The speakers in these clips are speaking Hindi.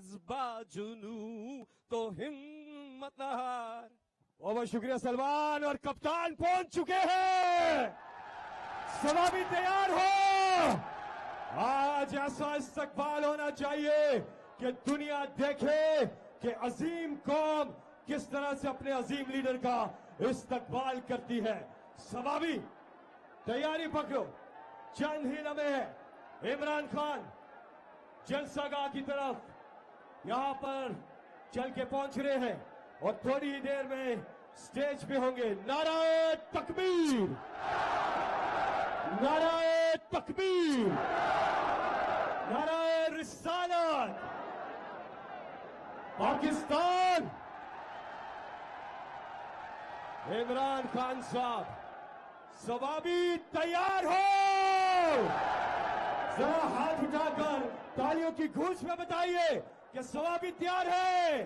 जज्बा जुनू तो हिम्मत न हार। बहुत शुक्रिया सलमान। और कप्तान पहुंच चुके हैं, सभा भी तैयार हो। आज ऐसा इस्तकबाल होना चाहिए कि दुनिया देखे कि अजीम कौम किस तरह से अपने अजीम लीडर का इस्तकबाल करती है। सभा भी तैयारी पकड़ो, चंद ही लम्हे है। इमरान खान जलसागाह की तरफ यहां पर चल के पहुंच रहे हैं और थोड़ी ही देर में स्टेज पे होंगे। नाराए तकबीर, नाराए तकबीर, नाराए रिसालत। पाकिस्तान। इमरान खान साहब, सभा भी तैयार हो। जरा हाथ उठाकर तालियों की गूंज में बताइए कि सभा भी तैयार है।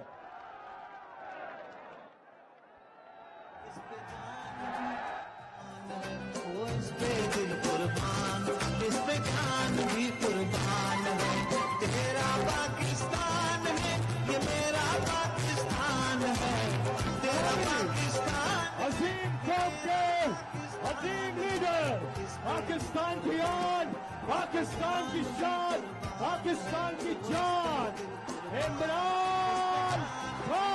इस पे दिल कुर्बान, इस पे जान भी कुर्बान है। तेरा पाकिस्तान है, ये मेरा पाकिस्तान है। तेरा पाकिस्तान। अजीम कौम के अजीम लीडर, पाकिस्तान की आन, पाकिस्तान की शान, पाकिस्तान की जान, इमरान खान।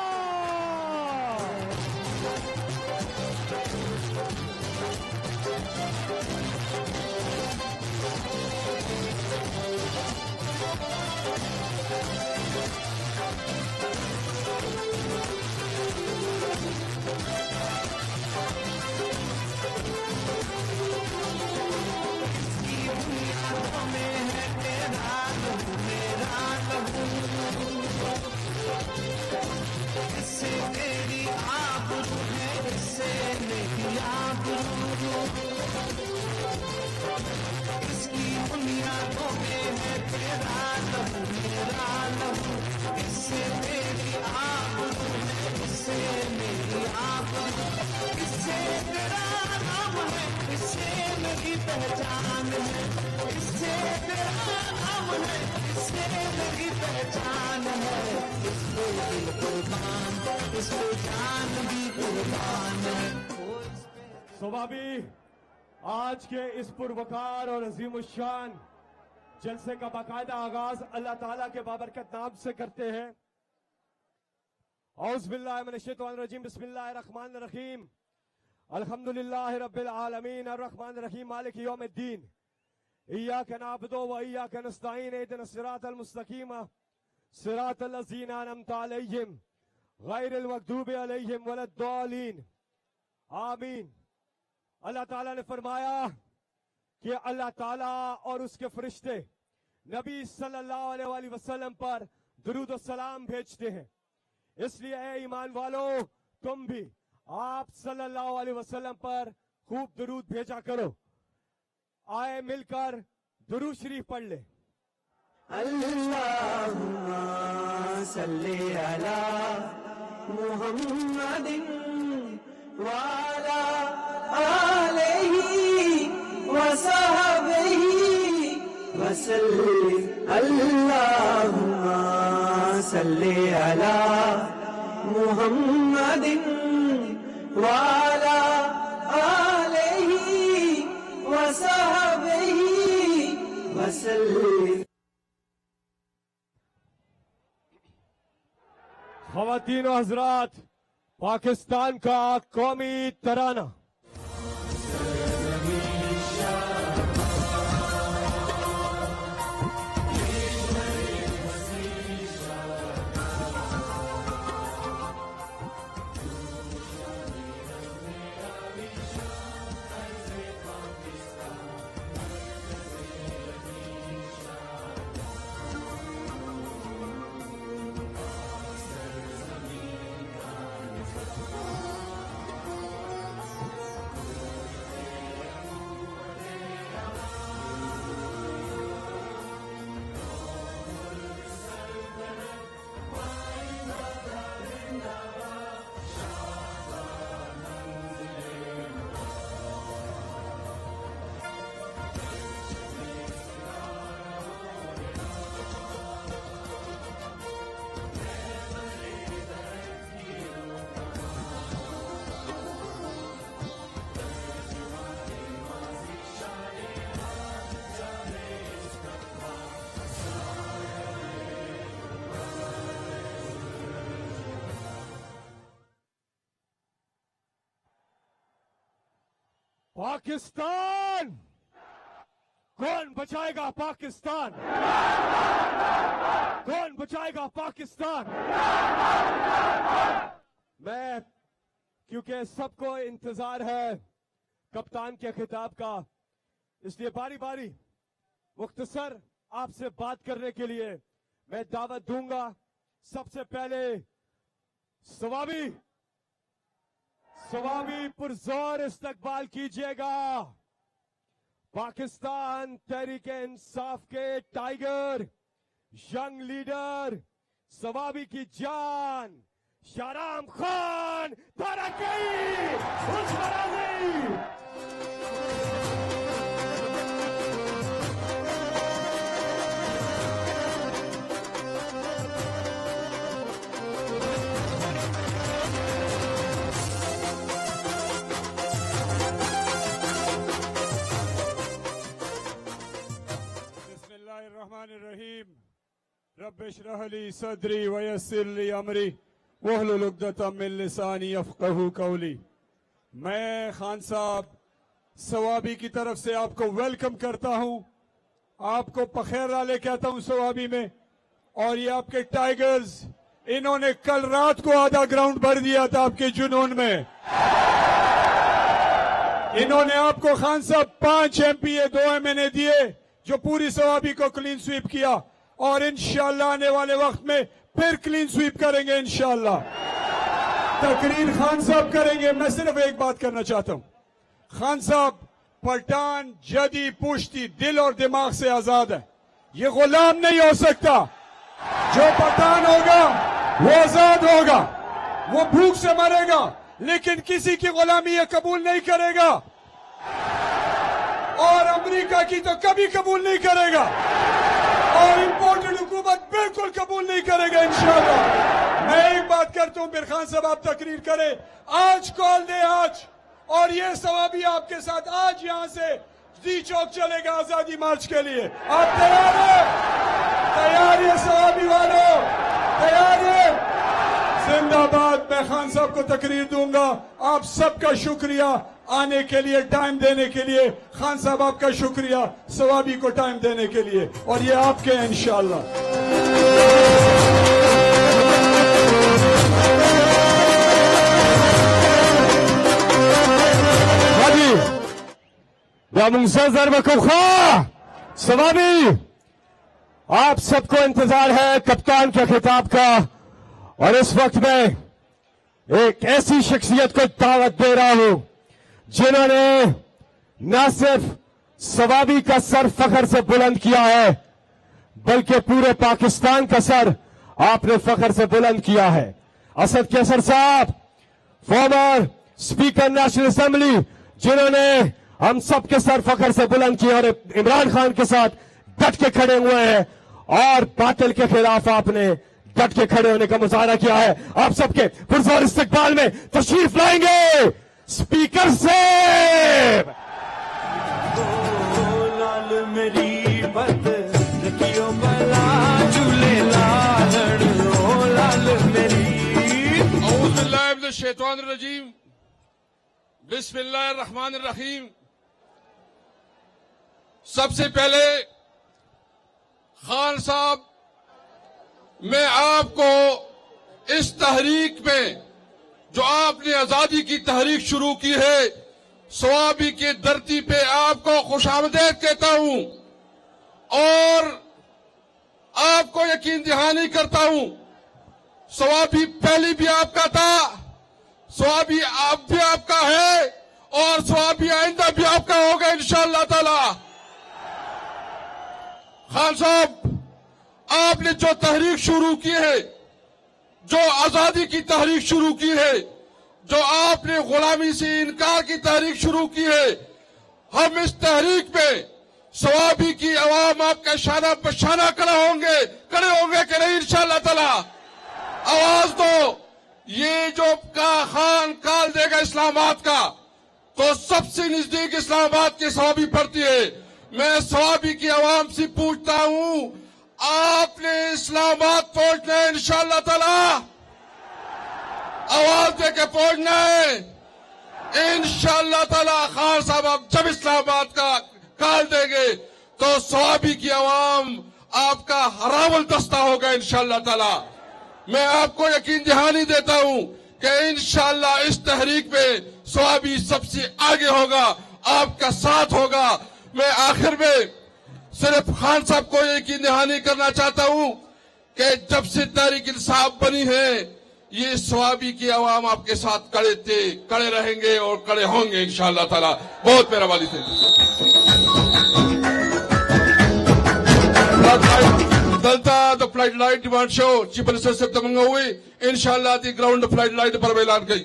इससे मेरी आबरू है, इससे मेरी आबरू। इसकी बुनियादों में है तेरा लहू, मेरा लहू। इससे मेरी आबरू है, इससे मेरी आबरू। इससे तेरा नाम है, इससे मेरी पहचान है। इससे तेरा नाम है, इससे मेरी पहचान है। इस पे दिल कुर्बान, इस पे जान भी कुर्बान है। सुबह भी आज के इस पुरवकार और अजीमुशान जलसे का बाकायदा आगाज अल्लाह ताला के बाबरकत नाम से करते हैं। औज़ बिल्लाहि मिनश शैतानिर रजीम, बिस्मिल्लाहिर रहमानिर रहीम। अल्हम्दुलिल्लाहि रब्बिल आलमीन, अर्रहमानिर रहीम, मालिकि यौमिद्दीन। इय्याका नअबुदु व इय्याका नस्तईन, इहदिनस सिरातल मुस्तकीम, सिरातल लज़ीना अनअमता अलैहिम, गैरिल मग़दूबि अलैहिम वलद्दालीन। आमीन। अल्लाह ताला ने फरमाया कि अल्लाह ताला और उसके फरिश्ते नबी सल्लल्लाहु अलैहि वसल्लम पर दुरूद और सलाम भेजते हैं। इसलिए ऐ ईमान वालों, तुम भी आप सल्लल्लाहु अलैहि वसल्लम पर खूब दुरूद भेजा करो। आए मिलकर दुरूद शरीफ पढ़ ले। अल्लाहुम्मा सल्ली अला मुहम्मदिन वाला आलिही वसहबिही वसल्लिम। अल्लाहुम्मा सल्ली अला मुहम्मदिन वाला आलिही वसहबिही वसल्लिम। ख़वातीन और हज़रात, पाकिस्तान का कौमी तराना। पाकिस्तान, कौन बचाएगा पाकिस्तान? कौन बचाएगा पाकिस्तान? मैं, क्योंकि सबको इंतजार है कप्तान के खिताब का, इसलिए बारी बारी मुख्तसर आपसे बात करने के लिए मैं दावत दूंगा। सबसे पहले सवाबी पुरजोर इस्तकबाल कीजिएगा। पाकिस्तान तहरीक-ए-इंसाफ के टाइगर, यंग लीडर, सवाबी की जान शाहराम खान तरक्की उस्मानी। बिस्मिल्लाहिर्रहमानिर्रहीम। रब्बिश्रह ली सदरी वयस्सिर ली अमरी वहलुल उक़दतम मिन लिसानी यफ़क़हू क़ौली। मैं खान साहब सवाबी की तरफ से आपको वेलकम करता हूं, आपको पखेरा कहता हूं सवाबी में। और ये आपके टाइगर्स, इन्होंने कल रात को आधा ग्राउंड भर दिया था आपके जुनून में। इन्होंने आपको खान साहब 5 MPA 2 MNA दिए जो पूरी सवाबी को क्लीन स्वीप किया, और इंशाअल्लाह आने वाले वक्त में फिर क्लीन स्वीप करेंगे इंशाअल्लाह। तकरीर खान साहब करेंगे। मैं सिर्फ एक बात करना चाहता हूं, खान साहब पठान जदी पुश्ती दिल और दिमाग से आजाद है, ये गुलाम नहीं हो सकता। जो पठान होगा वो आजाद होगा, वो भूख से मरेगा लेकिन किसी की गुलामी ये कबूल नहीं करेगा, और अमेरिका की तो कभी कबूल नहीं करेगा, और इंपोर्टेड हुकूमत बिल्कुल कबूल नहीं करेगा इंशाअल्लाह। मैं एक बात करता हूं, फिर खान साहब आप तकरीर करें, आज कॉल दे आज, और ये सवाबी आपके साथ आज यहां से जी चौक चलेगा आजादी मार्च के लिए। आप तैयार हैं? तैयार है सवाबी वालों? तैयार है? जिंदाबाद। मैं खान साहब को तकरीर दूंगा। आप सबका शुक्रिया आने के लिए, टाइम देने के लिए। खान साहब आपका शुक्रिया सवाबी को टाइम देने के लिए, और ये आपके हैं इंशाअल्लाह। सवाबी, आप सबको इंतजार है कप्तान के खिताब का, और इस वक्त में एक ऐसी शख्सियत को दावत दे रहा हूं जिन्होंने न सिर्फ सवाबी का सर फख्र से बुलंद किया है, बल्कि पूरे पाकिस्तान का सर आपने फख्र से बुलंद किया है। असद कैसर साहब, फॉर्मर स्पीकर नेशनल असेंबली, जिन्होंने हम सबके सर फख्र से बुलंद किया, और इमरान खान के साथ डट के खड़े हुए हैं, और बातिल के खिलाफ आपने डट के खड़े होने का मुजाहरा किया है। आप सबके पुरजोर इस्तकबाल में तशरीफ लाएंगे स्पीकर से। लाल मेरी बद रखियो बला झूले लाल, ओ लाल मेरी। औज़ु बिल्लाहि मिनश शैतानिर रजीम, बिस्मिल्लाहिर रहमानिर रहीम। सबसे पहले खान साहब, मैं आपको इस तहरीक में, जो आपने आजादी की तहरीक शुरू की है, सवाबी की धरती पे आपको खुशामदीद कहता हूं, और आपको यकीन दहानी करता हूं, सवाबी पहले भी आपका था, सवाबी अब भी आपका है, और सवाबी आइंदा भी आपका होगा इंशाअल्लाह ताला। खान साहब, आपने जो तहरीक शुरू की है, जो आजादी की तहरीक शुरू की है, जो आपने गुलामी से इनकार की तहरीक शुरू की है, हम इस तहरीक में सवाबी की आवाम आपका शाना बशाना खड़े होंगे कि नहीं इंशाअल्लाह ताला। आवाज दो। ये जो खान काल देगा इस्लामाबाद का, तो सबसे नजदीक इस्लामाबाद की सवाबी पड़ती है। मैं सवाबी की आवाम से पूछता हूं, आपने इस्लामाबाद पहुंचना है इंशाअल्लाह ताला, आवाज देके पहुंचना है। इंशाअल्लाह ताला खान साहब आप जब इस्लामाबाद का काल देंगे तो स्वाबी की आवाम आपका हरावल दस्ता होगा इंशाअल्लाह ताला। मैं आपको यकीन दहानी देता हूं कि इंशाअल्लाह इस तहरीक में स्वाबी सबसे आगे होगा, आपका साथ होगा। मैं आखिर में सिर्फ खान साहब को यकीन दहानी करना चाहता हूं कि जब से तहरीक इंसाफ बनी है ये स्वाबी की आवाम आपके साथ खड़े थे, खड़े रहेंगे और खड़े होंगे इंशाअल्लाह ताला। बहुत मेहरबानी से दलता the flight light demand show chief minister से तमंगा हुई इंशाअल्लाह दी ग्राउंड फ्लाइट लाइट पर ऐलान गई।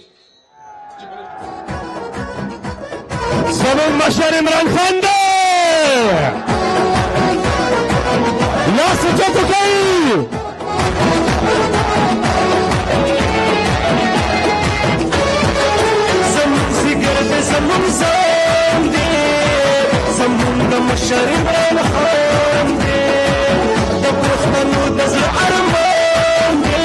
जमीन मशर इमरान खान दे ना सोचो तो कहीं जमीन द मशर इमरान खान दे दज़ अरमान दे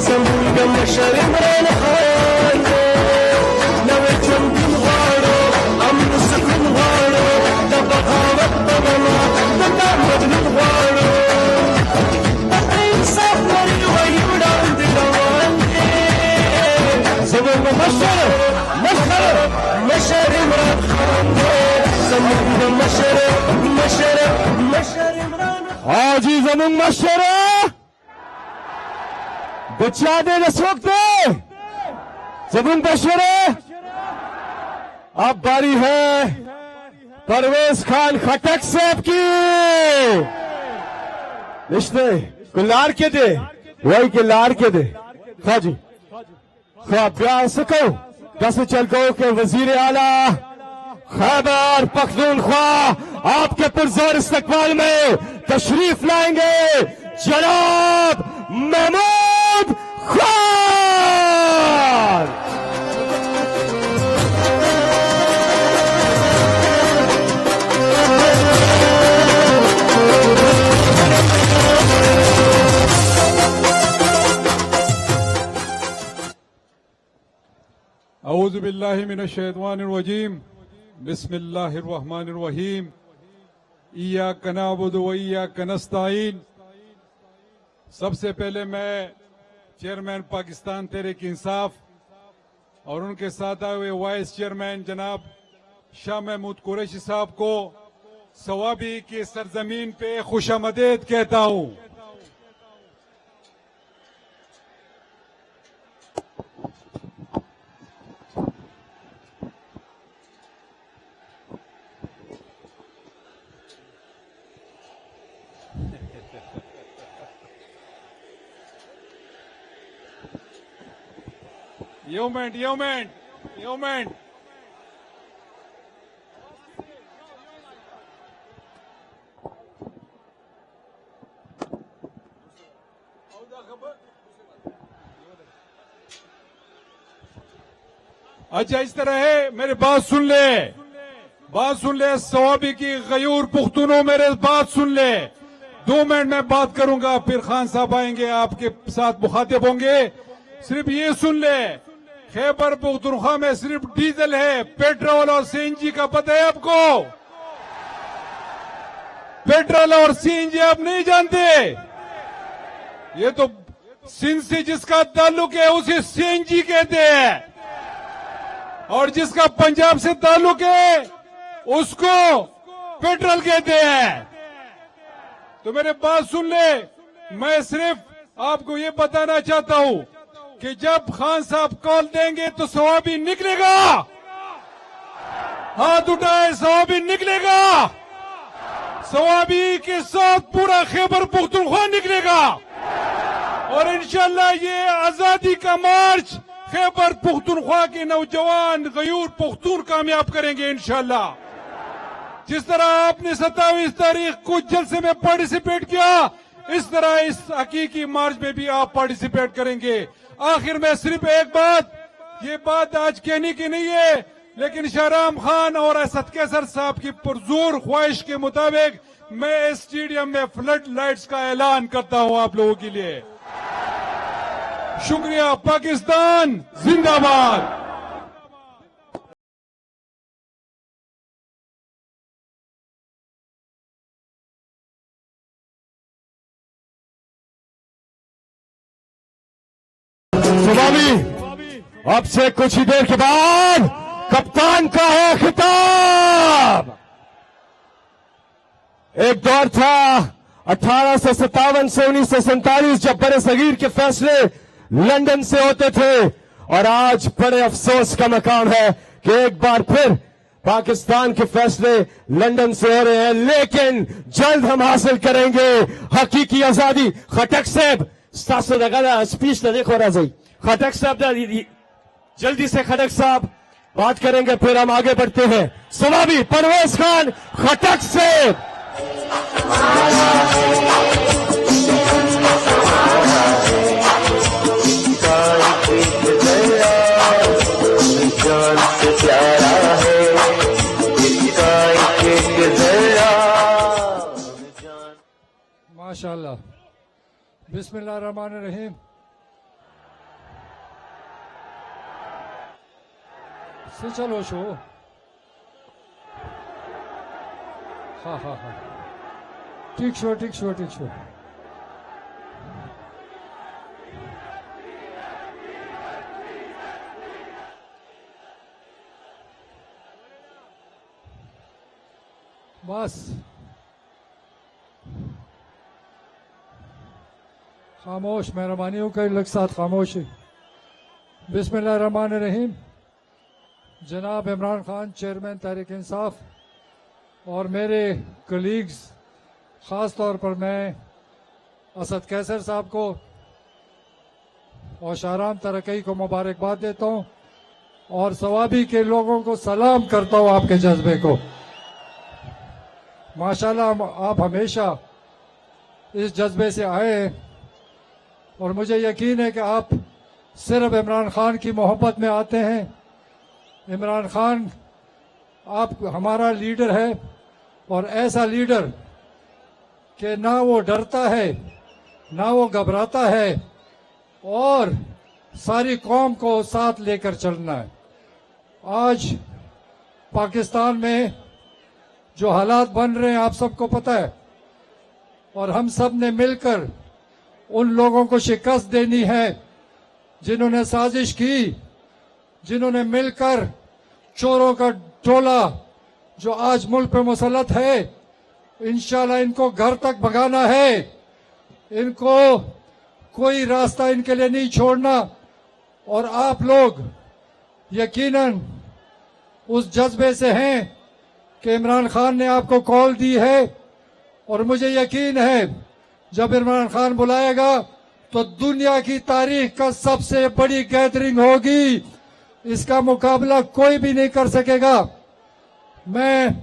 जमीन द मशर इमरान खान दे नवे चंदन वाड़ो अमन सुकून वाड़ो द बगावत बना द मजनून वाड़ो इंसाफ मरी वही उड़ान दिलवान दे जमीन द मशर इमरान खान दे जमीन द मशर इमरान हाजी जमीन मशर बचा दे इस वक्त जमीन मशर। अब बारी है परवेज खान खटक साहब की रिश्ते कुल्लार के दे वही के लार के दे खाजी खा ब्याह सको दस चल गो के वजीर आला खैबर पख्तूनख्वा आपके पुरजोर इस्तकबाल में तशरीफ लाएंगे जनाब महमूद खान। औज़ु बिल्लाहि मिनश शैतानिर रजीम बिस्मिल्लाहिर रहमानिर रहीम इय्याका नअबुदु व इय्याका नस्तईन। सबसे पहले मैं चेयरमैन पाकिस्तान तहरीक इंसाफ और उनके साथ आए हुए वाइस चेयरमैन जनाब शाह महमूद कुरैशी साहब को सवाबी की सरजमीन पे खुशामदीद कहता हूं। योमेंट अच्छा इस तरह है, मेरी बात सुन ले सवाबी की गयूर पुख्तूनों मेरे बात सुन ले। 2 मिनट में बात करूंगा फिर खान साहब आएंगे आपके साथ मुखातिब होंगे। सिर्फ ये सुन ले खैबर पख्तूनख्वा में सिर्फ डीजल है, पेट्रोल और सीएनजी का पता है आपको? पेट्रोल और सीएनजी आप नहीं जानते? ये तो सिंध से जिसका ताल्लुक है उसे सीएनजी कहते हैं और जिसका पंजाब से ताल्लुक है उसको पेट्रोल कहते हैं। तो मेरे बात सुन ले, मैं सिर्फ आपको ये बताना चाहता हूं कि जब खान साहब कॉल देंगे तो सवाबी निकलेगा। हाथ उठाए, सवाबी निकलेगा। सवाबी के साथ पूरा खैबर पख्तूनख्वा निकलेगा और इंशाअल्लाह ये आजादी का मार्च खैबर पख्तूनख्वा के नौजवान गयूर पख्तून कामयाब करेंगे इंशाअल्लाह। जिस तरह आपने 27 तारीख को जलसे में पार्टिसिपेट किया इस तरह इस हकीकी मार्च में भी आप पार्टिसिपेट करेंगे। आखिर में सिर्फ एक बात, ये बात आज कहने की नहीं है, लेकिन शहराम खान और असद कैसर साहब की पुरजोर ख्वाहिश के मुताबिक मैं इस स्टेडियम में फ्लड लाइट्स का ऐलान करता हूं आप लोगों के लिए। शुक्रिया। पाकिस्तान जिंदाबाद। सुबावी, अब से कुछ ही देर के बाद कप्तान का है खिताब। एक दौर था 1857 से 1947 जब बड़े सगीर के फैसले लंदन से होते थे, और आज बड़े अफसोस का मकाम है कि एक बार फिर पाकिस्तान के फैसले लंदन से हो रहे हैं। लेकिन जल्द हम हासिल करेंगे हकीकी आजादी। खटक साहब स्पीच देखो राजी खटक साहब जल्दी से खटक साहब बात करेंगे, फिर हम आगे बढ़ते हैं। सुबावी परवेज खान खटक से। माशाअल्लाह। बिस्मिल्लाहिर्रहमानिर्रहीम। से चलो शो। हाँ हाँ हाँ, ठीक शो ठीक शो ठीक शो। बस खामोश, मेहरबानियों का लग साथ खामोश। बिस्मिल्लाहिर्रहमानिर्रहीम। जनाब इमरान खान चेयरमैन तहरीक इंसाफ और मेरे कलीग्स, ख़ास तौर पर मैं असद कैसर साहब को और शाहराम तरक्की को मुबारकबाद देता हूँ और सवाबी के लोगों को सलाम करता हूँ आपके जज्बे को। माशाल्लाह आप हमेशा इस जज्बे से आए हैं और मुझे यकीन है कि आप सिर्फ इमरान खान की मोहब्बत में आते हैं। इमरान खान आप हमारा लीडर है और ऐसा लीडर कि ना वो डरता है ना वो घबराता है और सारी कौम को साथ लेकर चलना है। आज पाकिस्तान में जो हालात बन रहे हैं आप सबको पता है, और हम सब ने मिलकर उन लोगों को शिकस्त देनी है जिन्होंने साजिश की, जिन्होंने मिलकर चोरों का टोला जो आज मुल्क पे मुसल्लत है, इंशाल्लाह इनको घर तक भगाना है। इनको कोई रास्ता इनके लिए नहीं छोड़ना। और आप लोग यकीनन उस जज्बे से हैं कि इमरान खान ने आपको कॉल दी है और मुझे यकीन है जब इमरान खान बुलाएगा तो दुनिया की तारीख का सबसे बड़ी गैदरिंग होगी। इसका मुकाबला कोई भी नहीं कर सकेगा। मैं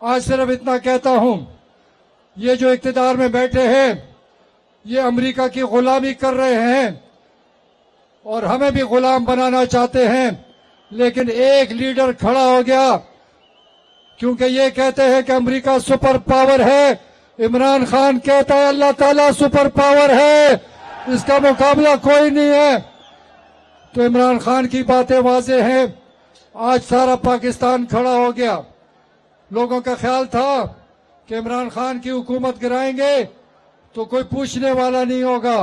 आज सिर्फ इतना कहता हूं, ये जो इख्तिदार में बैठे हैं ये अमेरिका की गुलामी कर रहे हैं और हमें भी गुलाम बनाना चाहते हैं, लेकिन एक लीडर खड़ा हो गया क्योंकि ये कहते हैं कि अमेरिका सुपर पावर है। इमरान खान कहता है अल्लाह ताला सुपर पावर है, इसका मुकाबला कोई नहीं है। तो इमरान खान की बातें वाज़ेह हैं। आज सारा पाकिस्तान खड़ा हो गया। लोगों का ख्याल था कि इमरान खान की हुकूमत गिराएंगे तो कोई पूछने वाला नहीं होगा,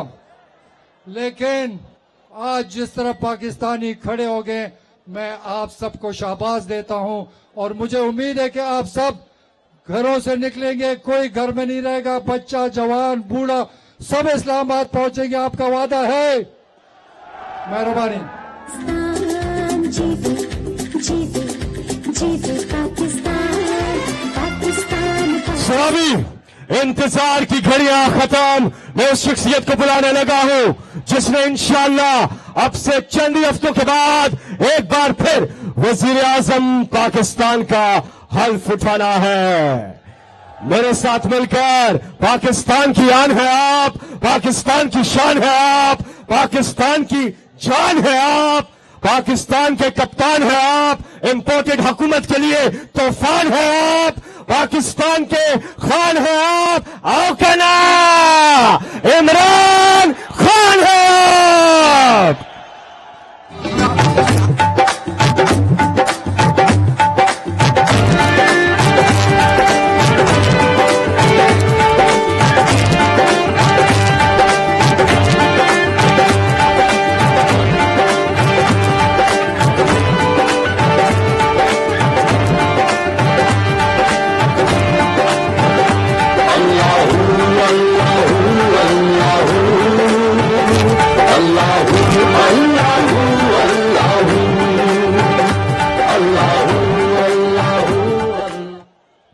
लेकिन आज जिस तरह पाकिस्तानी खड़े हो गए, मैं आप सबको शाबाश देता हूं और मुझे उम्मीद है कि आप सब घरों से निकलेंगे, कोई घर में नहीं रहेगा, बच्चा जवान बूढ़ा सब इस्लामाबाद पहुंचेंगे। आपका वादा है? मेहरबानी। सवाबी इंतजार की घड़ियां खत्म। मैं उस शख्सियत को बुलाने लगा हूं जिसने इंशाअल्लाह अब से चंद ही हफ्तों के बाद एक बार फिर वजीर आजम पाकिस्तान का हल्फ उठाना है। मेरे साथ मिलकर पाकिस्तान की आन है आप, पाकिस्तान की शान है आप, पाकिस्तान की जान है आप, पाकिस्तान के कप्तान है आप, इंपोर्टेड हुकूमत के लिए तूफान है आप, पाकिस्तान के खान है आप। आओ कहना इमरान खान है आप।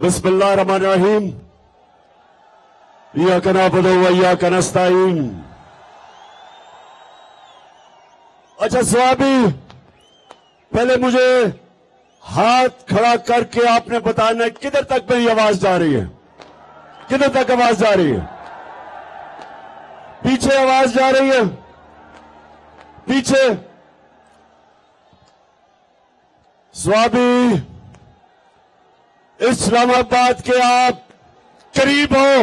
बिस्मिल्लाहिर्रहमानिर्रहीम। इय्याका नअबुदु व इय्याका नस्तईन। अच्छा स्वामी, पहले मुझे हाथ खड़ा करके आपने बताना किधर तक मेरी आवाज जा रही है, किधर तक आवाज जा रही है? पीछे आवाज जा रही है? पीछे? स्वामी, इस्लामाबाद के आप करीब हो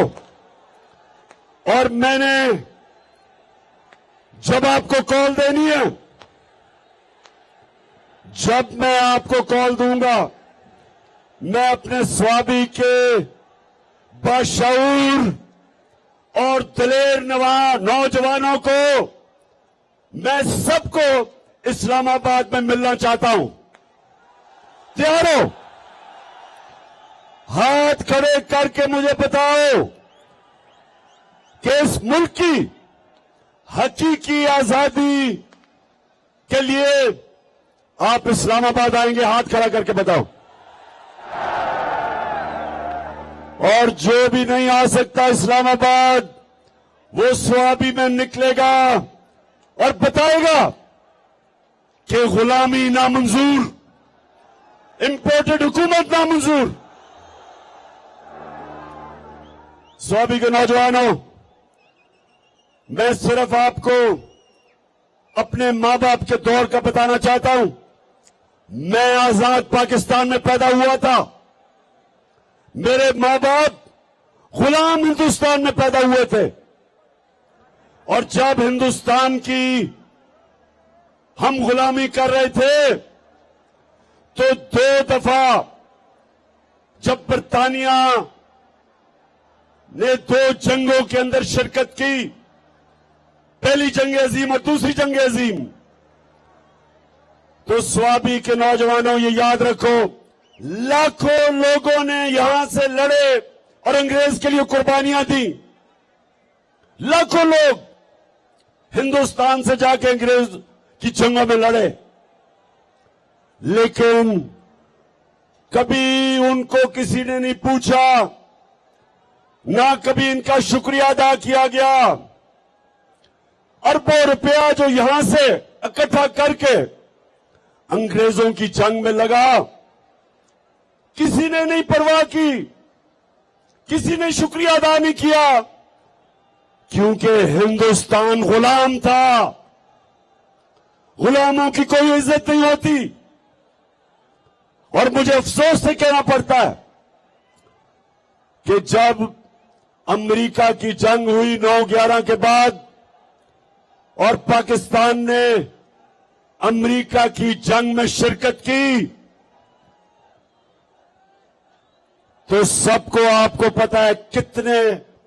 और मैंने जब आपको कॉल देनी है, जब मैं आपको कॉल दूंगा, मैं अपने स्वामी के बाशऊर और दिलेर नौजवानों को, मैं सबको इस्लामाबाद में मिलना चाहता हूं। तैयार हो? हाथ खड़े करके मुझे बताओ कि इस मुल्क की हकीकी आजादी के लिए आप इस्लामाबाद आएंगे? हाथ खड़ा करके बताओ। और जो भी नहीं आ सकता इस्लामाबाद, वो स्वाबी में निकलेगा और बताएगा कि गुलामी नामंजूर, इंपोर्टेड हुकूमत नामंजूर। स्वाबी के नौजवानों, मैं सिर्फ आपको अपने मां बाप के दौर का बताना चाहता हूं। मैं आजाद पाकिस्तान में पैदा हुआ था, मेरे मां बाप गुलाम हिंदुस्तान में पैदा हुए थे, और जब हिंदुस्तान की हम गुलामी कर रहे थे तो 2 दफा जब बरतानिया ने 2 जंगों के अंदर शिरकत की, पहली जंग अजीम और दूसरी जंग अजीम, तो स्वाबी के नौजवानों ये याद रखो, लाखों लोगों ने यहां से लड़े और अंग्रेज के लिए कुर्बानियां दी। लाखों लोग हिंदुस्तान से जाके अंग्रेज की जंगों में लड़े, लेकिन कभी उनको किसी ने नहीं पूछा, ना कभी इनका शुक्रिया अदा किया गया। अरबों रुपया जो यहां से इकट्ठा करके अंग्रेजों की जंग में लगा, किसी ने नहीं परवाह की, किसी ने शुक्रिया अदा नहीं किया, क्योंकि हिंदुस्तान गुलाम था। गुलामों की कोई इज्जत नहीं होती। और मुझे अफसोस से कहना पड़ता है कि जब अमेरिका की जंग हुई 9/11 के बाद और पाकिस्तान ने अमेरिका की जंग में शिरकत की, तो सबको आपको पता है कितने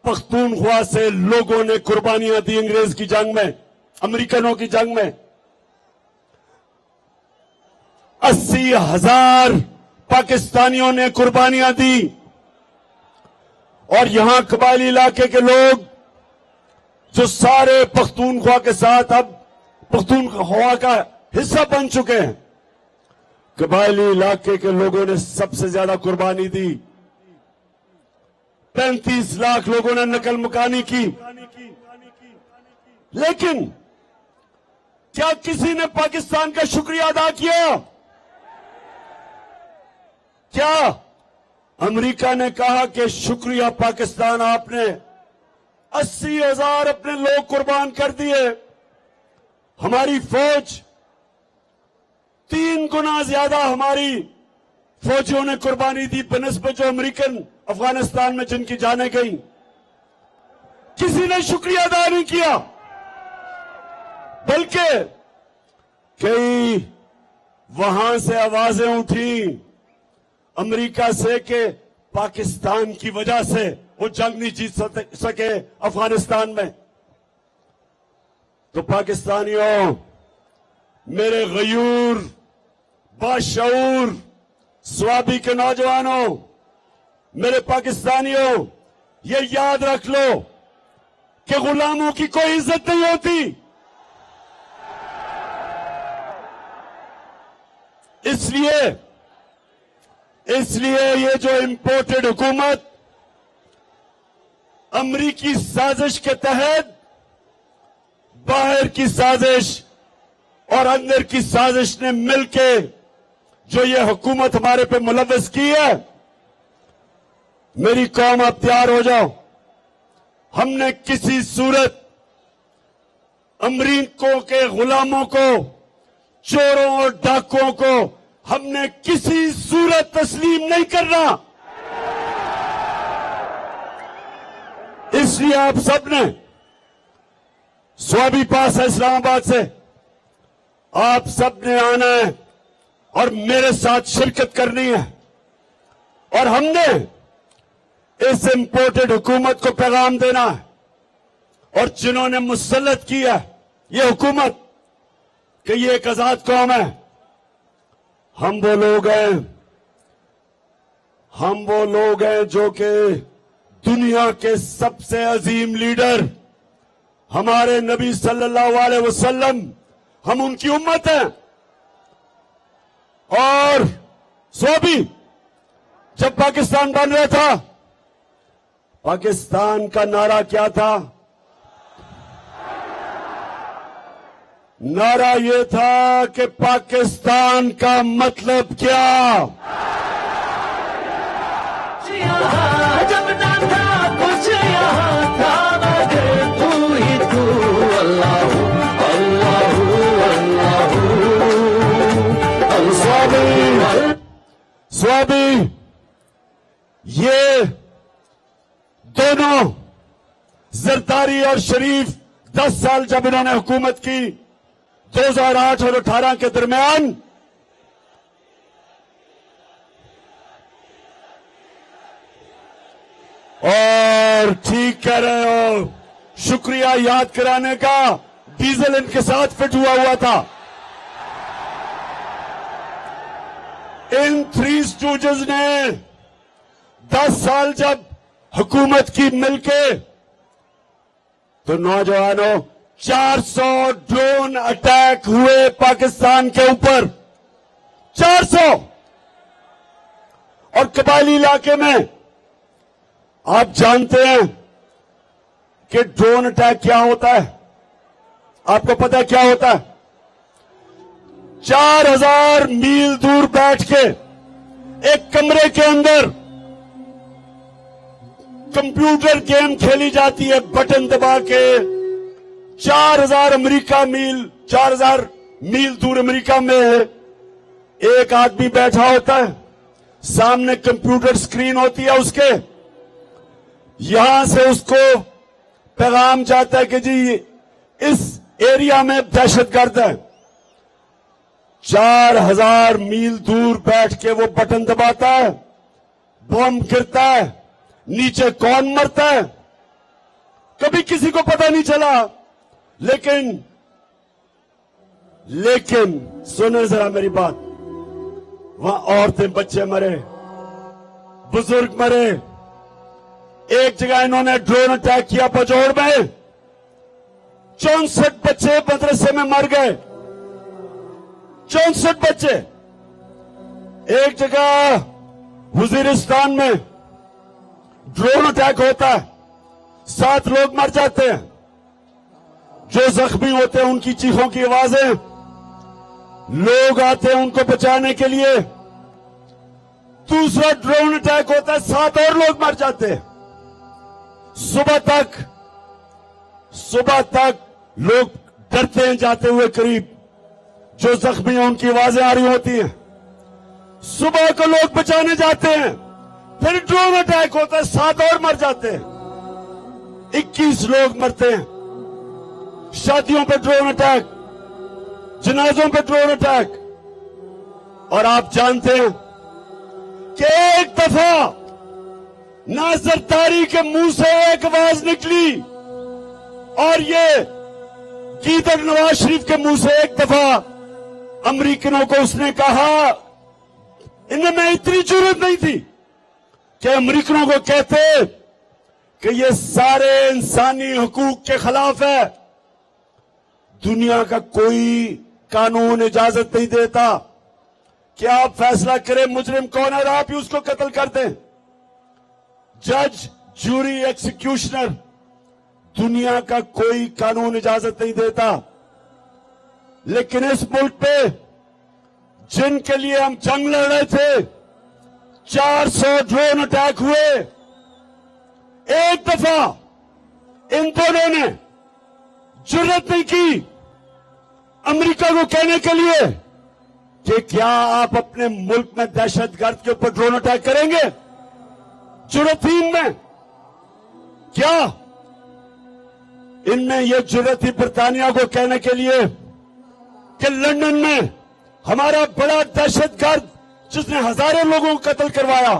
पख्तूनख्वा से लोगों ने कुर्बानियां दी अंग्रेज की जंग में, अमेरिकनों की जंग में। 80,000 पाकिस्तानियों ने कुर्बानियां दी, और यहां कबायली इलाके के लोग जो सारे पख्तूनख्वा के साथ अब पख्तूनख्वा का हिस्सा बन चुके हैं, कबायली इलाके के लोगों ने सबसे ज्यादा कुर्बानी दी। 35 लाख लोगों ने नकल मुकानी की। लेकिन क्या किसी ने पाकिस्तान का शुक्रिया अदा किया? क्या अमेरिका ने कहा कि शुक्रिया पाकिस्तान, आपने 80,000 अपने लोग कुर्बान कर दिए, हमारी फौज 3 गुना ज्यादा हमारी फौजियों ने कुर्बानी दी बनिस्बत जो अमेरिकन अफगानिस्तान में जिनकी जाने गई। किसी ने शुक्रिया अदा नहीं किया, बल्कि कई वहां से आवाजें उठी अमेरिका से कि पाकिस्तान की वजह से वो जंग नहीं जीत सके अफगानिस्तान में। तो पाकिस्तानियों, मेरे गयूर बाशऊर स्वाबी के नौजवानों, मेरे पाकिस्तानियों, ये याद रख लो कि गुलामों की कोई इज्जत नहीं होती। इसलिए इसलिए ये जो इंपोर्टेड हुकूमत अमरीकी साजिश के तहत बाहर की साजिश और अंदर की साजिश ने मिलके जो ये हुकूमत हमारे पे मुलव्वस की है, मेरी कौम आप तैयार हो जाओ। हमने किसी सूरत अमरीकों के गुलामों को, चोरों और डाकुओं को हमने किसी सूरत तस्लीम नहीं करना। इसलिए आप सबने स्वाबी पास है इस्लामाबाद से, आप सबने आना है और मेरे साथ शिरकत करनी है और हमने इस इंपोर्टेड हुकूमत को पैगाम देना है। और जिन्होंने मुसल्लत किया ये हुकूमत कि ये एक आजाद कौम है, हम वो लोग हैं जो कि दुनिया के सबसे अजीम लीडर हमारे नबी सल्लल्लाहु अलैहि वसल्लम, हम उनकी उम्मत हैं। और स्वाबी जब पाकिस्तान बन रहा था, पाकिस्तान का नारा क्या था? नारा ये था कि पाकिस्तान का मतलब क्या? जब ना था कुछ यहाँ था मगर तू ही तू, अल्लाह अल्लाह अल्लाह। स्वाबी ये दोनों जरदारी और शरीफ 10 साल जब इन्होंने हुकूमत की 2008 और 18 के दरमियान, और ठीक कह रहे हो, शुक्रिया याद कराने का, डीजल इनके साथ फिट हुआ था। इन थ्री स्टूडेंट्स ने 10 साल जब हुकूमत की मिलके, तो नौजवानों 400 ड्रोन अटैक हुए पाकिस्तान के ऊपर, 400। और कबायली इलाके में आप जानते हैं कि ड्रोन अटैक क्या होता है? आपको पता है क्या होता है? 4000 मील दूर बैठ के एक कमरे के अंदर कंप्यूटर गेम खेली जाती है, बटन दबा के। 4000 मील दूर अमेरिका में एक आदमी बैठा होता है, सामने कंप्यूटर स्क्रीन होती है उसके, यहां से उसको पैगाम जाता है कि जी इस एरिया में दहशतगर्द है। 4000 मील दूर बैठ के वो बटन दबाता है, बम गिरता है, नीचे कौन मरता है कभी किसी को पता नहीं चला। लेकिन सुने जरा मेरी बात, वहां औरतें बच्चे मरे, बुजुर्ग मरे। एक जगह इन्होंने ड्रोन अटैक किया पजौड़ में, 64 बच्चे मदरसे में मर गए, 64 बच्चे। एक जगह वजीरिस्तान में ड्रोन अटैक होता है, 7 लोग मर जाते हैं। जो जख्मी होते हैं उनकी चीखों की आवाजें, लोग आते हैं उनको बचाने के लिए। दूसरा ड्रोन अटैक होता है, 7 और लोग मर जाते हैं। सुबह तक लोग डरते हैं जाते हुए करीब, जो जख्मी हैं उनकी आवाजें आ रही होती हैं। सुबह को लोग बचाने जाते हैं, फिर ड्रोन अटैक होता है, 7 और मर जाते हैं, 21 लोग मरते हैं। शादियों पे ड्रोन अटैक, जनाजों पे ड्रोन अटैक। और आप जानते हैं कि एक दफा ना जरदारी के मुंह से एक आवाज निकली और ये गीदड़ नवाज शरीफ के मुंह से एक दफा अमरीकनों को उसने कहा, इनमें इतनी जरूरत नहीं थी कि अमरीकनों को कहते कि ये सारे इंसानी हुकूक के खिलाफ है, दुनिया का कोई कानून इजाजत नहीं देता कि आप फैसला करें मुजरिम कौन है और आप ही उसको कत्ल कर दें। जज, जूरी, एक्सिक्यूशनर, दुनिया का कोई कानून इजाजत नहीं देता। लेकिन इस मुल्क पे जिनके लिए हम जंग लड़ रहे थे, 400 ड्रोन अटैक हुए। एक दफा इन दोनों ने जुर्रत नहीं की अमेरिका को कहने के लिए कि क्या आप अपने मुल्क में दहशतगर्द के ऊपर ड्रोन अटैक करेंगे। जुर्रत ही इनमें क्या? इनमें यह जुर्रत ही बरतानिया को कहने के लिए कि लंदन में हमारा बड़ा दहशतगर्द जिसने हजारों लोगों को कत्ल करवाया,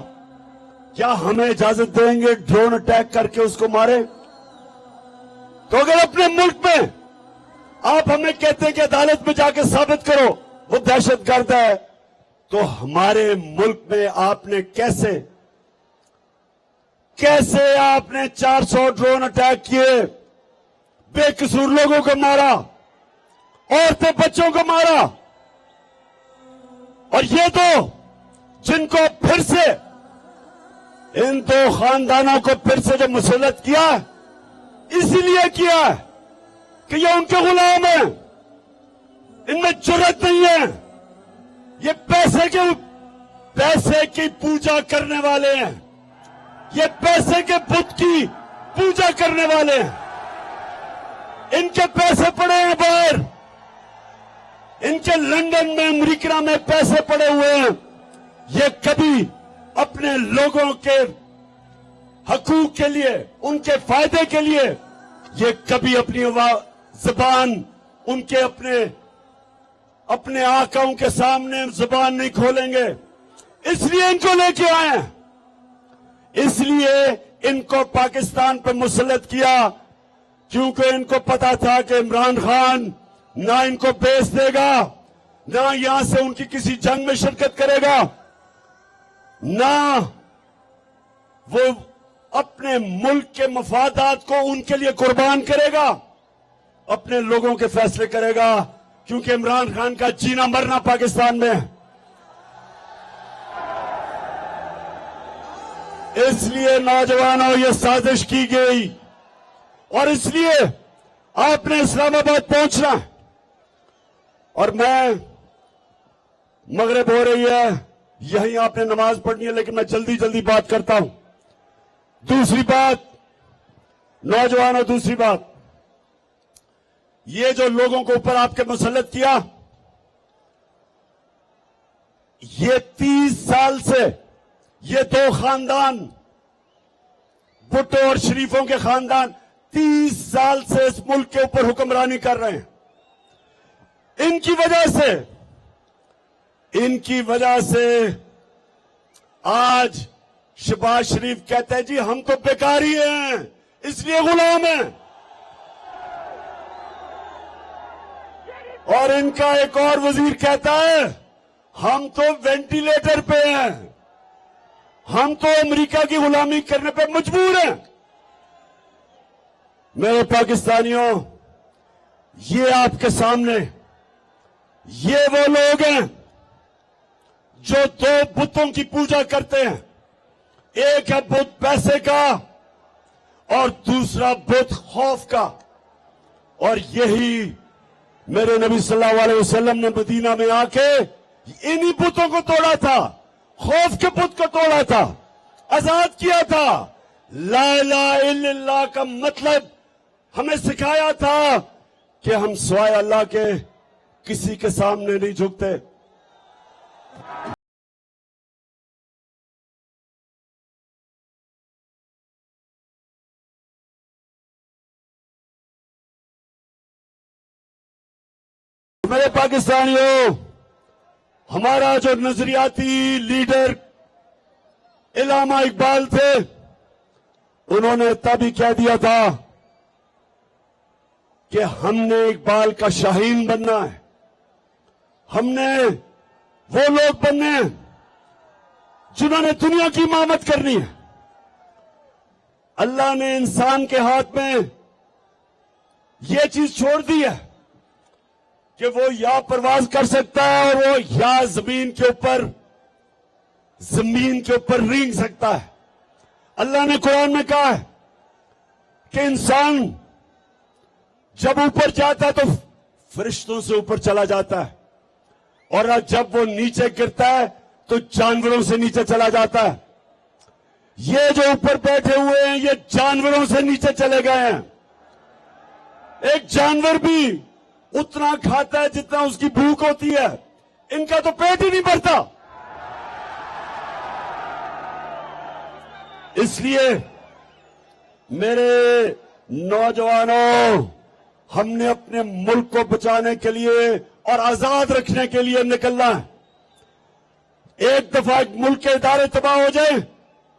क्या हमें इजाजत देंगे ड्रोन अटैक करके उसको मारे? तो अगर अपने मुल्क में आप हमें कहते हैं कि अदालत में जाके साबित करो वो दहशतगर्द है, तो हमारे मुल्क में आपने कैसे आपने 400 ड्रोन अटैक किए, बेकसूर लोगों को मारा, औरतें बच्चों को मारा। और ये दो जिनको फिर से इन दो खानदानों को फिर से जो मुसल्लत किया इसीलिए किया कि ये उनके गुलाम हैं, इनमें जुर्रत नहीं है। ये पैसे की पूजा करने वाले हैं, ये पैसे के बुत की पूजा करने वाले हैं। इनके पैसे पड़े हैं बाहर, इनके लंदन में, अमेरिका में पैसे पड़े हुए हैं। ये कभी अपने लोगों के हकूक के लिए, उनके फायदे के लिए, ये कभी अपनी जुबान उनके अपने आकाओं के सामने जुबान नहीं खोलेंगे। इसलिए इनको लेके आए हैं, इसलिए इनको पाकिस्तान पर मुसल्लत किया, क्योंकि इनको पता था कि इमरान खान ना इनको बेच देगा, ना यहां से उनकी किसी जंग में शिरकत करेगा, ना वो अपने मुल्क के मफादात को उनके लिए कुर्बान करेगा, अपने लोगों के फैसले करेगा। क्योंकि इमरान खान का जीना मरना पाकिस्तान में है। इसलिए नौजवानों ये साजिश की गई और इसलिए आपने इस्लामाबाद पहुंचना है। और मगरिब हो रही है, यहीं आपने नमाज पढ़नी है, लेकिन मैं जल्दी जल्दी बात करता हूं। दूसरी बात नौजवानों, दूसरी बात, ये जो लोगों को ऊपर आपके मुसल्लत किया, ये 30 साल से ये दो खानदान, भुट्टो और शरीफों के खानदान 30 साल से इस मुल्क के ऊपर हुक्मरानी कर रहे हैं। इनकी वजह से आज शहबाज शरीफ कहते हैं जी हम तो बेकारी हैं, इसलिए गुलाम हैं। और इनका एक और वजीर कहता है हम तो वेंटिलेटर पे हैं, हम तो अमेरिका की गुलामी करने पे मजबूर हैं। मेरे पाकिस्तानियों, ये आपके सामने ये वो लोग हैं जो दो बुतों की पूजा करते हैं। एक है बुत पैसे का और दूसरा बुत खौफ का। और यही मेरे नबी सल्लल्लाहु अलैहि वसल्लम ने मदीना में आके इन्हीं बुतों को तोड़ा था, खौफ के बुत को तोड़ा था, आजाद किया था। ला इलाहा इल्लल्लाह का मतलब हमें सिखाया था कि हम सिवाय अल्लाह के किसी के सामने नहीं झुकते। मेरे पाकिस्तानियों, हमारा जो नजरियाती लीडर इल्लामा इकबाल थे, उन्होंने तभी कह दिया था कि हमने इकबाल का शाहीन बनना है, हमने वो लोग बनने हैं जिन्होंने दुनिया की इमामत करनी है। अल्लाह ने इंसान के हाथ में ये चीज छोड़ दी है कि वो या परवाज कर सकता है और वो या जमीन के ऊपर रेंग सकता है। अल्लाह ने कुरान में कहा है कि इंसान जब ऊपर जाता है तो फरिश्तों से ऊपर चला जाता है, और जब वो नीचे गिरता है तो जानवरों से नीचे चला जाता है। ये जो ऊपर बैठे हुए हैं ये जानवरों से नीचे चले गए हैं। एक जानवर भी उतना खाता है जितना उसकी भूख होती है, इनका तो पेट ही नहीं भरता। इसलिए मेरे नौजवानों, हमने अपने मुल्क को बचाने के लिए और आजाद रखने के लिए निकलना है। एक दफा मुल्क के इदारे तबाह हो जाए,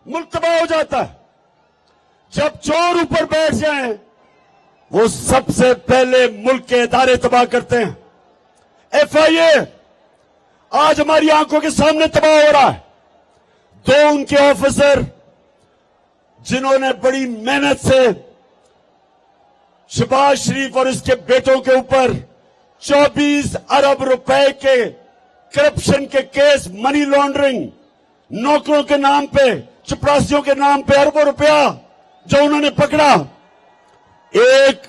मुल्क तबाह हो जाता है। जब चोर ऊपर बैठ जाएं, वो सबसे पहले मुल्क के इदारे तबाह करते हैं। FIA आज हमारी आंखों के सामने तबाह हो रहा है। 2 उनके ऑफिसर जिन्होंने बड़ी मेहनत से शहबाज शरीफ और इसके बेटों के ऊपर 24 अरब रुपए के करप्शन के केस, मनी लॉन्ड्रिंग, नौकरों के नाम पे, चपरासियों के नाम पे अरबों रुपया जो उन्होंने पकड़ा, एक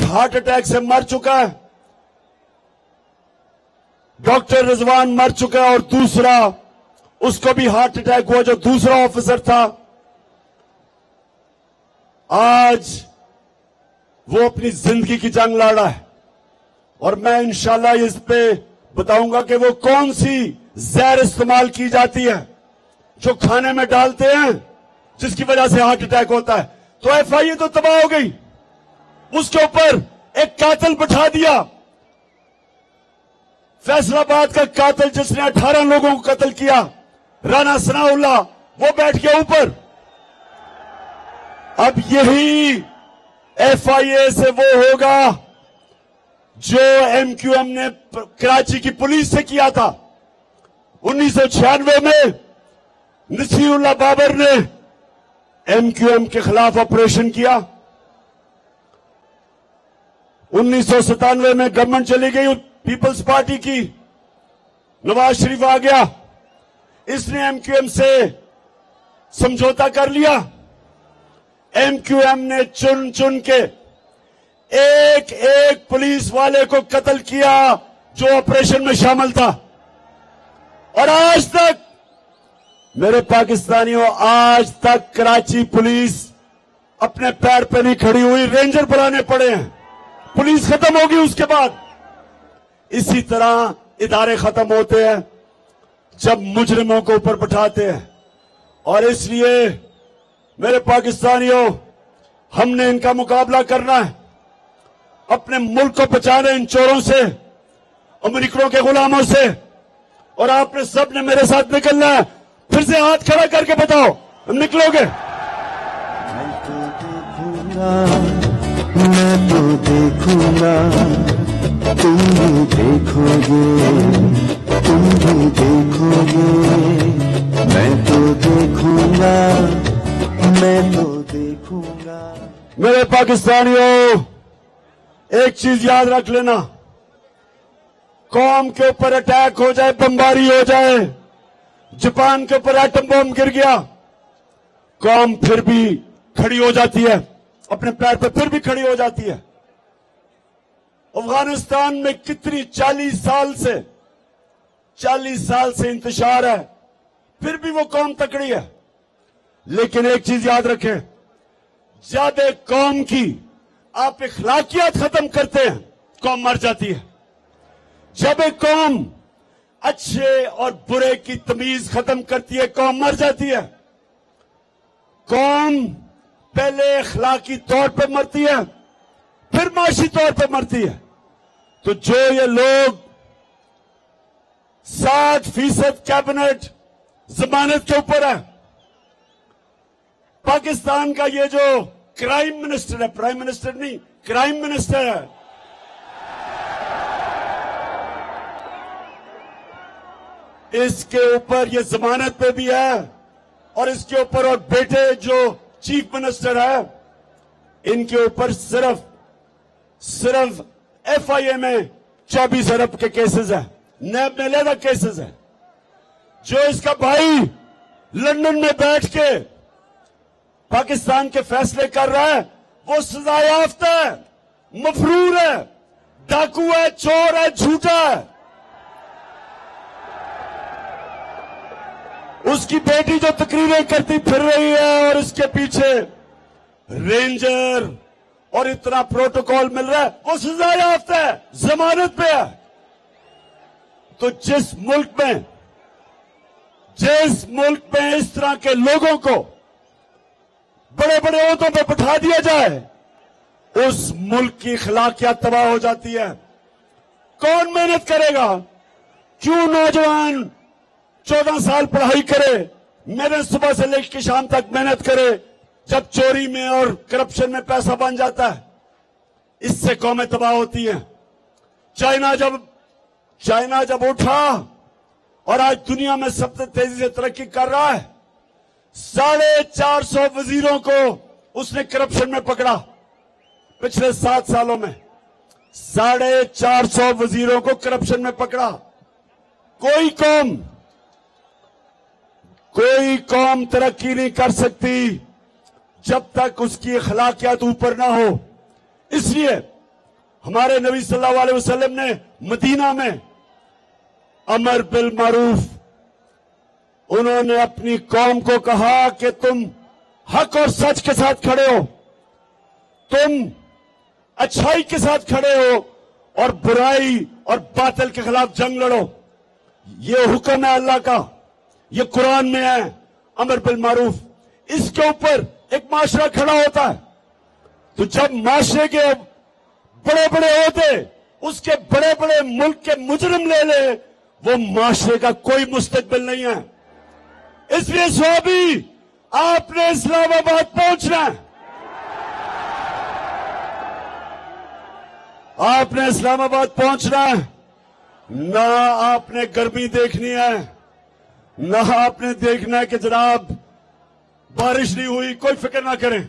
हार्ट अटैक से मर चुका है, डॉक्टर रिजवान मर चुका है, और दूसरा उसको भी हार्ट अटैक हुआ जो दूसरा ऑफिसर था। आज वो अपनी जिंदगी की जंग लड़ रहा है, और मैं इंशाल्लाह इस पे बताऊंगा कि वो कौन सी जहर इस्तेमाल की जाती है जो खाने में डालते हैं जिसकी वजह से हार्ट अटैक होता है। तो FIA तो तबाह हो गई, उसके ऊपर एक कातिल बैठा दिया। फैसलाबाद का कातिल जिसने 18 लोगों को कत्ल किया, राना सनाउल्लाह, वो बैठ गया ऊपर। अब यही FIA से वो होगा जो MQM ने कराची की पुलिस से किया था। 1996 में नसीरुल्लाह बाबर ने MQM के खिलाफ ऑपरेशन किया। 1997 में गवर्नमेंट चली गई पीपल्स पार्टी की, नवाज शरीफ आ गया, इसने MQM से समझौता कर लिया। MQM ने चुन चुन के एक एक पुलिस वाले को कत्ल किया जो ऑपरेशन में शामिल था। और आज तक मेरे पाकिस्तानियों, आज तक कराची पुलिस अपने पैर पे नहीं खड़ी हुई, रेंजर बुलाने पड़े हैं। पुलिस खत्म होगी उसके बाद। इसी तरह इदारे खत्म होते हैं जब मुजरिमों को ऊपर बैठाते हैं। और इसलिए मेरे पाकिस्तानियों, हमने इनका मुकाबला करना है, अपने मुल्क को बचाना इन चोरों से, अमेरिकनों के गुलामों से। और आपने सब ने मेरे साथ निकलना है। फिर से हाथ खड़ा करके बताओ, निकलोगे? मैं तो देखूंगा, तुम भी देखोगे, तुम भी देखोगे। मैं तो देखूंगा, मैं तो देखूंगा। मेरे पाकिस्तानियों, एक चीज याद रख लेना, कौम के ऊपर अटैक हो जाए, बमबारी हो जाए, जापान के ऊपर एटम बम गिर गया, कौम फिर भी खड़ी हो जाती है, अपने पैर पर फिर भी खड़ी हो जाती है। अफगानिस्तान में कितनी 40 साल से इंतशार है, फिर भी वो कौम तकड़ी है। लेकिन एक चीज याद रखें, जब एक कौम की आप इखलाकियात खत्म करते हैं, कौम मर जाती है। जब एक कौम अच्छे और बुरे की तमीज खत्म करती है, कौम मर जाती है। कौम पहले इखलाकी तौर पर मरती है, फिर माशी तौर पर मरती है। तो जो ये लोग 60% कैबिनेट जमानत के ऊपर है, पाकिस्तान का ये जो क्राइम मिनिस्टर है, प्राइम मिनिस्टर नहीं, क्राइम मिनिस्टर है, इसके ऊपर ये जमानत पे भी है, और इसके ऊपर और बेटे जो चीफ मिनिस्टर है, इनके ऊपर सिर्फ FIA में 24 अरब के केसेस हैं, नैब में अलग केसेस हैं। जो इसका भाई लंदन में बैठ के पाकिस्तान के फैसले कर रहा है, वो सजायाफ्ता है, मफरूर है, डाकू है, चोर है, झूठा है। उसकी बेटी जो तकरीरें करती फिर रही है और इसके पीछे रेंजर और इतना प्रोटोकॉल मिल रहा है, वो सजायाफ्ता है, जमानत पे है। तो जिस मुल्क में इस तरह के लोगों को बड़े बड़े ओहदों पे बिठा दिया जाए, उस मुल्क की अखलाकियात तबाह हो जाती है। कौन मेहनत करेगा? क्यों नौजवान 14 साल पढ़ाई करे, मेहनत सुबह से लेकर शाम तक मेहनत करे, जब चोरी में और करप्शन में पैसा बन जाता है, इससे कौमें तबाह होती हैं। चाइना जब उठा और आज दुनिया में सबसे तेजी से तरक्की कर रहा है, 450 वजीरों को उसने करप्शन में पकड़ा। पिछले 7 सालों में 450 वजीरों को करप्शन में पकड़ा। कोई कौम तरक्की नहीं कर सकती जब तक उसकी अखलाकियात ऊपर ना हो। इसलिए हमारे नबी सल्लल्लाहु अलैहि वसल्लम ने मदीना में अमर बिल मारूफ, उन्होंने अपनी कौम को कहा कि तुम हक और सच के साथ खड़े हो, तुम अच्छाई के साथ खड़े हो और बुराई और बातिल के खिलाफ जंग लड़ो। ये हुक्म है अल्लाह का, ये कुरान में है, अमर बिल मारूफ। इसके ऊपर एक माशरा खड़ा होता है। तो जब माशरे के बड़े बड़े ओहदे उसके बड़े बड़े मुल्क के मुजरिम ले ले, वो माशरे का कोई मुस्तकबिल नहीं है। इसलिए स्वाबी, आपने इस्लामाबाद पहुंचना है, आपने इस्लामाबाद पहुंचना है। ना आपने गर्मी देखनी है, ना आपने देखना है कि जनाब बारिश नहीं हुई, कोई फिक्र ना करें।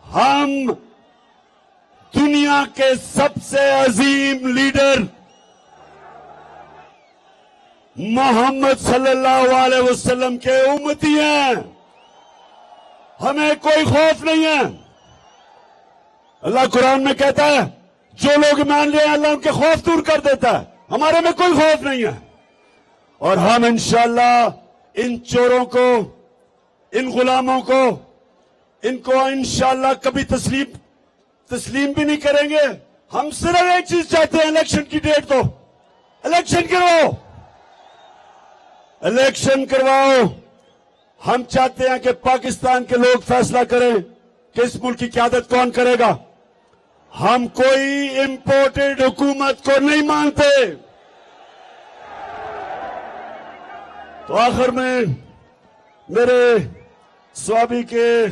हम दुनिया के सबसे अजीम लीडर मोहम्मद सल्लल्लाहु अलैहि वसल्लम के उम्मती हैं। हमें कोई खौफ नहीं है। अल्लाह कुरान में कहता है, जो लोग मान ले अल्लाह उनके खौफ दूर कर देता है। हमारे में कोई खौफ नहीं है। और हम इंशाअल्लाह इन चोरों को, इन गुलामों को, इनको इंशाअल्लाह कभी तस्लीम भी नहीं करेंगे। हम सिर्फ एक चीज चाहते हैं, इलेक्शन की डेट दो, इलेक्शन करवाओ, इलेक्शन करवाओ। हम चाहते हैं कि पाकिस्तान के लोग फैसला करें कि इस मुल्क की क़यादत कौन करेगा। हम कोई इंपोर्टेड हुकूमत को नहीं मानते। तो आखिर में मेरे स्वाबी के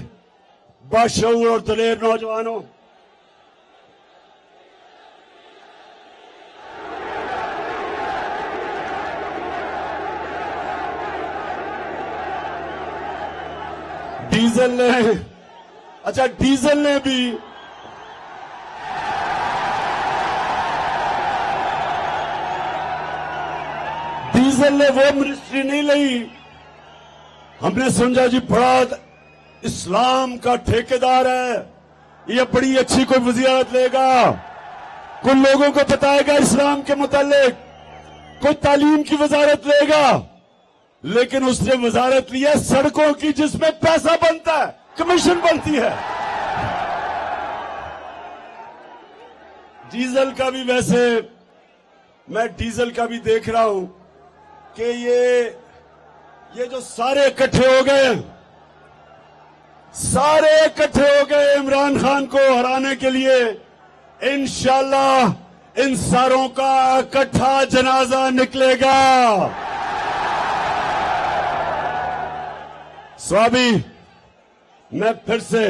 बाशऊर और दलेर नौजवानों, डीजल ने वो मिनिस्ट्री नहीं ली। हमने समझा जी बड़ा इस्लाम का ठेकेदार है, ये बड़ी अच्छी कोई वज़ीरत लेगा, कुछ लोगों को बताएगा इस्लाम के मुतालिक, कोई तालीम की वजारत लेगा। लेकिन उसने वजारत ली है सड़कों की, जिसमें पैसा बनता है, कमीशन बनती है। डीजल का भी, वैसे मैं डीजल का भी देख रहा हूं कि ये जो सारे इकट्ठे हो गए, सारे इकट्ठे हो गए इमरान खान को हराने के लिए, इंशाअल्लाह इन सारों का इकट्ठा जनाजा निकलेगा। स्वामी, मैं फिर से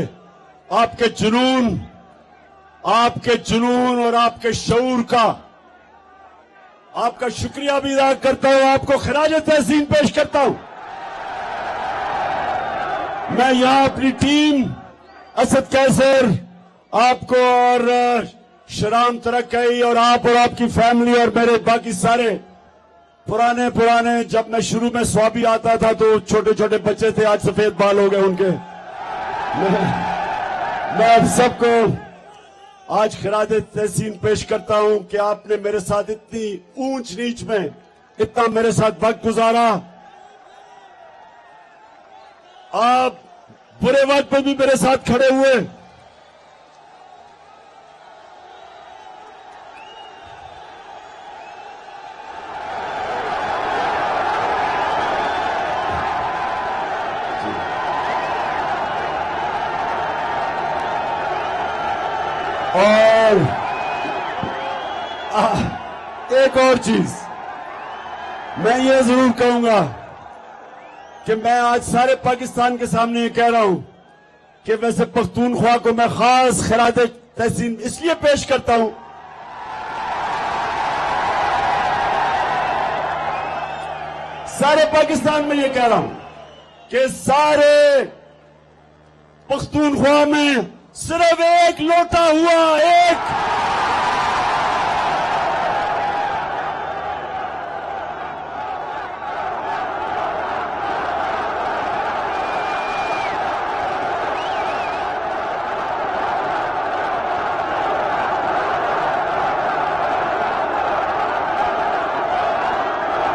आपके जुनून और आपके शऊर का आपका शुक्रिया भी अदा करता हूं, आपको खराज तहसीन पेश करता हूं। मैं यहां अपनी टीम असद कैसर आपको और शराम तरक्की और आप और आपकी फैमिली और मेरे बाकी सारे पुराने जब मैं शुरू में स्वाबी आता था तो छोटे छोटे बच्चे थे, आज सफेद बाल हो गए उनके। मैं आप सबको आज खिराज तहसीन पेश करता हूं कि आपने मेरे साथ इतनी ऊंच नीच में इतना मेरे साथ वक्त गुजारा। आप बुरे वक्त में भी मेरे साथ खड़े हुए। और एक और चीज मैं ये जरूर कहूंगा कि मैं आज सारे पाकिस्तान के सामने ये कह रहा हूं कि वैसे पख्तूनख्वा को मैं खास खिराज तहसीन इसलिए पेश करता हूं, सारे पाकिस्तान में ये कह रहा हूं कि सारे पख्तूनख्वा में सिर्फ एक लोटा हुआ, एक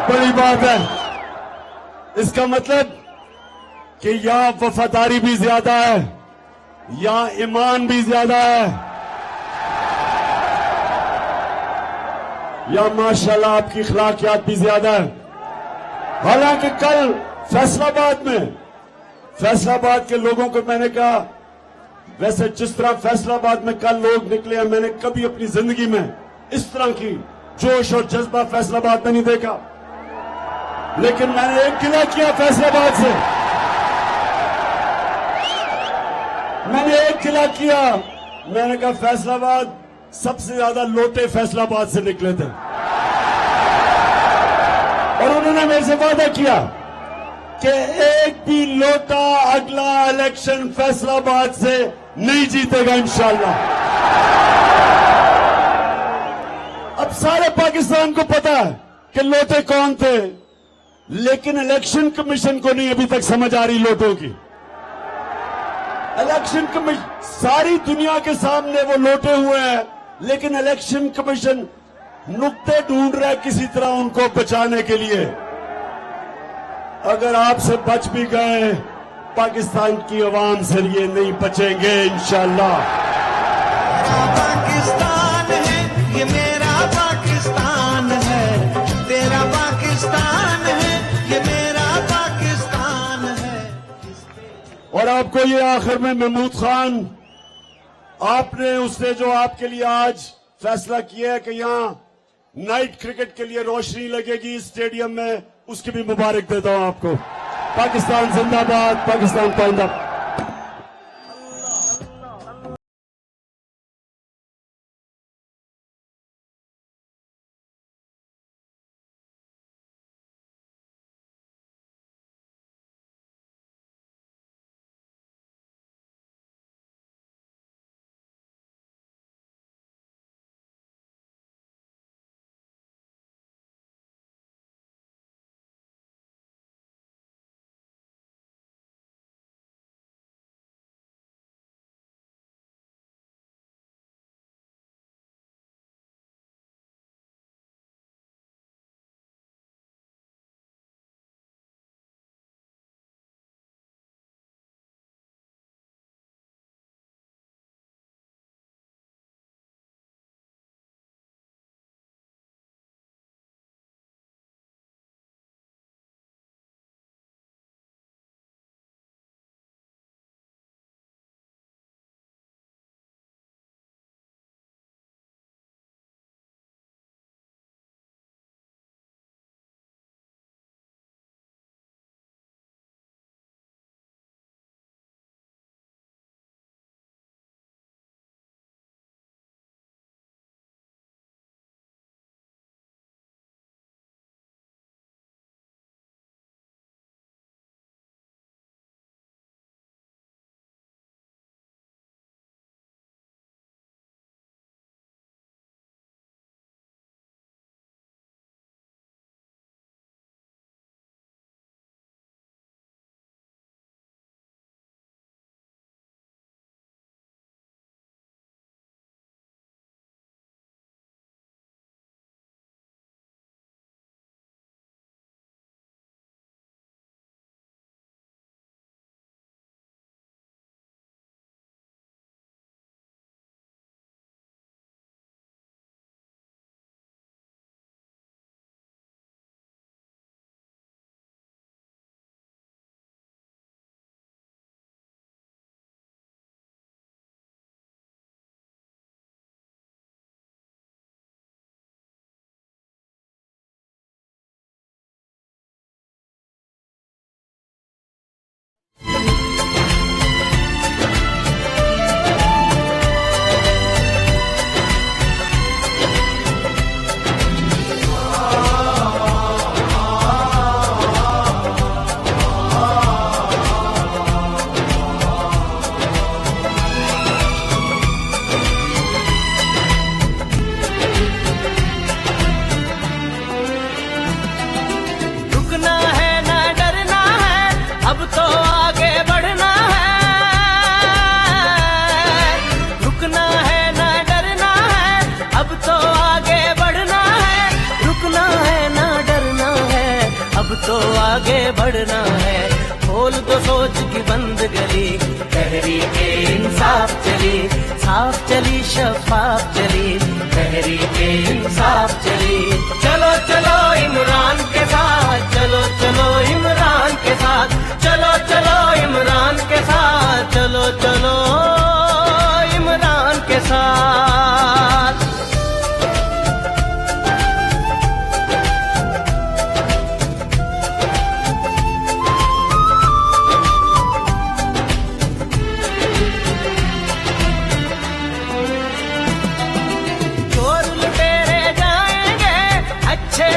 बड़ी बात है। इसका मतलब कि यहां वफादारी भी ज्यादा है, यहां ईमान भी ज्यादा है, यहां माशाल्लाह आपकी अखलाकियात भी ज्यादा है। हालांकि कल फैसलाबाद के लोगों को मैंने कहा, वैसे जिस तरह फैसलाबाद में कल लोग निकले हैं, मैंने कभी अपनी जिंदगी में इस तरह की जोश और जज्बा फैसलाबाद में नहीं देखा। लेकिन मैंने एक गिला किया फैसलाबाद से, मैंने एक गिला किया, मैंने कहा फैसलाबाद सबसे ज्यादा लोटे फैसलाबाद से निकले थे। और उन्होंने मेरे से वादा किया कि एक भी लोटा अगला इलेक्शन फैसलाबाद से नहीं जीतेगा इंशाअल्लाह। अब सारे पाकिस्तान को पता है कि लोटे कौन थे, लेकिन इलेक्शन कमीशन को नहीं अभी तक समझ आ रही लोटों की। इलेक्शन कमीशन सारी दुनिया के सामने वो लोटे हुए हैं, लेकिन इलेक्शन कमीशन नुक्ते ढूंढ रहा है किसी तरह उनको बचाने के लिए। अगर आपसे बच भी गए, पाकिस्तान की आवाम से ये नहीं बचेंगे इंशाअल्लाह। पाकिस्तान है ये, मेरा पाकिस्तान है, तेरा पाकिस्तान है ये, मेरा पाकिस्तान है। और आपको ये आखिर में महमूद खान, आपने उसने जो आपके लिए आज फैसला किया है कि यहां नाइट क्रिकेट के लिए रोशनी लगेगी स्टेडियम में, उसकी भी मुबारक देता हूं आपको। पाकिस्तान जिंदाबाद, पाकिस्तान पाइंदा। आगे बढ़ना है, खोल दो सोच की बंद गली, तहरीके इंसाफ चली, साफ चली शफाफ चली, तहरीके इंसाफ चली। चलो चलो इमरान के साथ, चलो चलो इमरान के साथ, चलो चलो इमरान के साथ, चलो चलो इमरान के साथ। चोर लुटेरे जाएंगे अच्छे